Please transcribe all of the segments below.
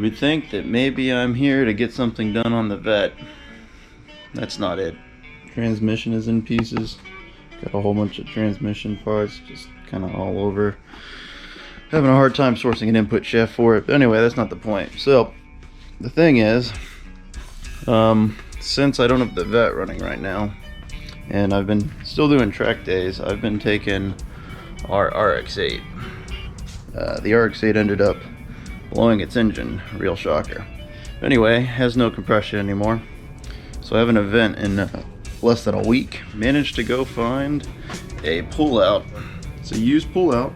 You would think that maybe I'm here to get something done on the Vette. That's not it. Transmission is in pieces. Got a whole bunch of transmission parts just kind of all over. Having a hard time sourcing an input shaft for it. But anyway, that's not the point. So the thing is, since I don't have the Vette running right now, and I've been still doing track days, I've been taking our RX8. The RX8 ended up blowing its engine, real shocker. Anyway, has no compression anymore. So I have an event in less than a week. Managed to go find a pullout. It's a used pullout.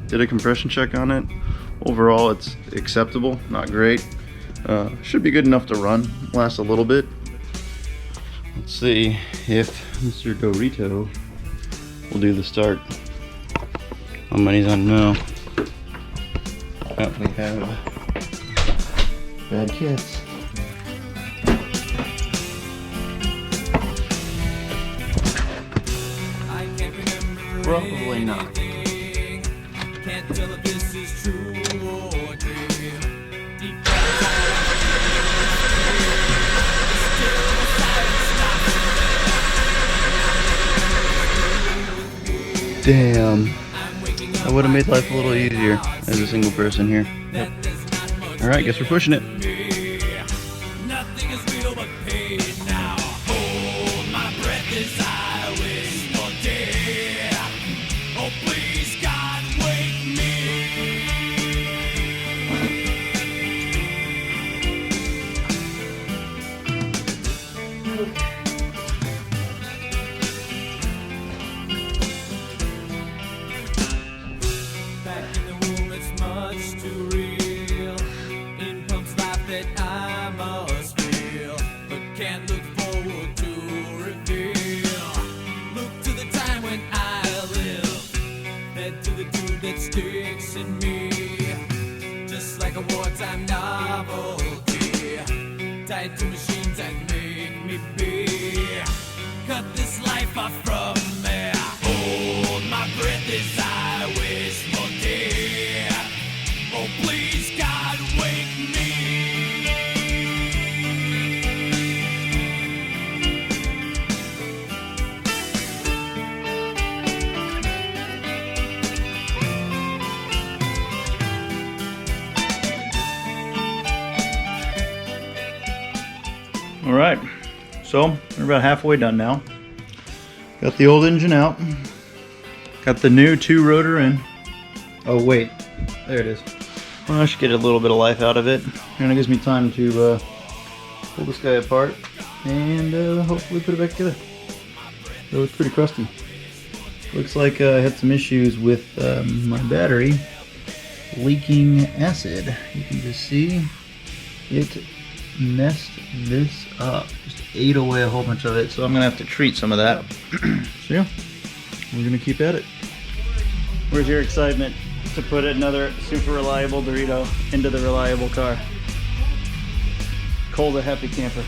Did a compression check on it. Overall, it's acceptable, not great. Should be good enough to run, last a little bit. Let's see if Mr. Dorito will do the start. My money's on no. Oh, we have bad kits. Probably not. Can't tell if this is true or dream. Damn. That would have made life a little easier as a single person here. Yep. Alright, guess we're pushing it. Nothing is real but pain now. Hold my breath as I wish for death. Oh please God, wake me. Back in the womb, it's much too real. In pumps life that I must feel, but can't look forward to reveal. Look to the time when I live, fed to the dude that sticks in me, just like a wartime novelty, tied to machines that make me be. Cut this life off from me. Hold my breath as I wish for death. Oh please God, wake me. All right, so we're about halfway done now. Got the old engine out. Got the new 2-rotor in. Oh wait, there it is. Well, I should get a little bit of life out of it, and it gives me time to pull this guy apart and hopefully put it back together. So it's pretty crusty. Looks like I had some issues with my battery leaking acid. You can just see it messed this up. Just ate away a whole bunch of it, so I'm gonna have to treat some of that. So yeah, we're gonna keep at it. Where's your excitement to put another super reliable Dorito into the reliable car? Cole's a happy camper.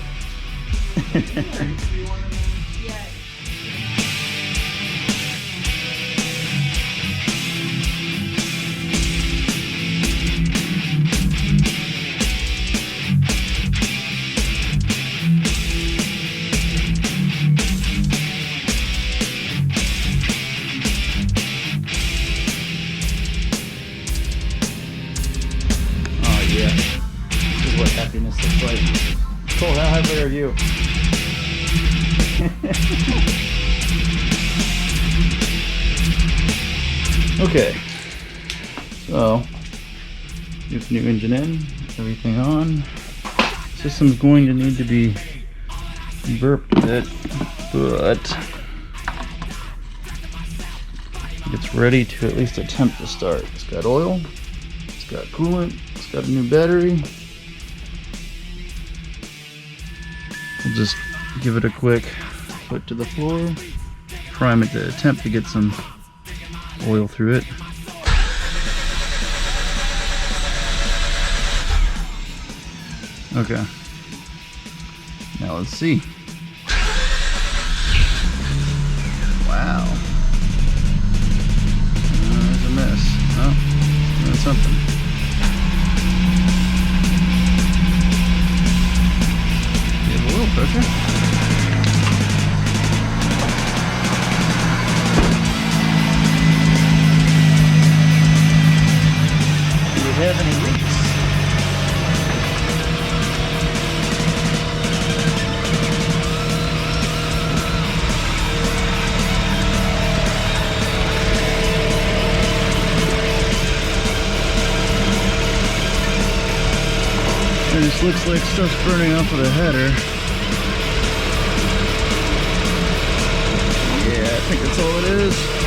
Yeah, this is what happiness looks like. Cole, how happy are you? Okay, so get new engine in, everything on. System's going to need to be burped a bit, but it's ready to at least attempt to start. It's got oil, it's got coolant, it's got a new battery. We'll just give it a quick foot to the floor, prime it to attempt to get some oil through it. Okay, now let's see. Wow, there's a mess. Oh, there's something. have any leaks. It just looks like stuff's burning off of the header. Yeah, I think that's all it is.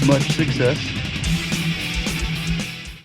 Much success.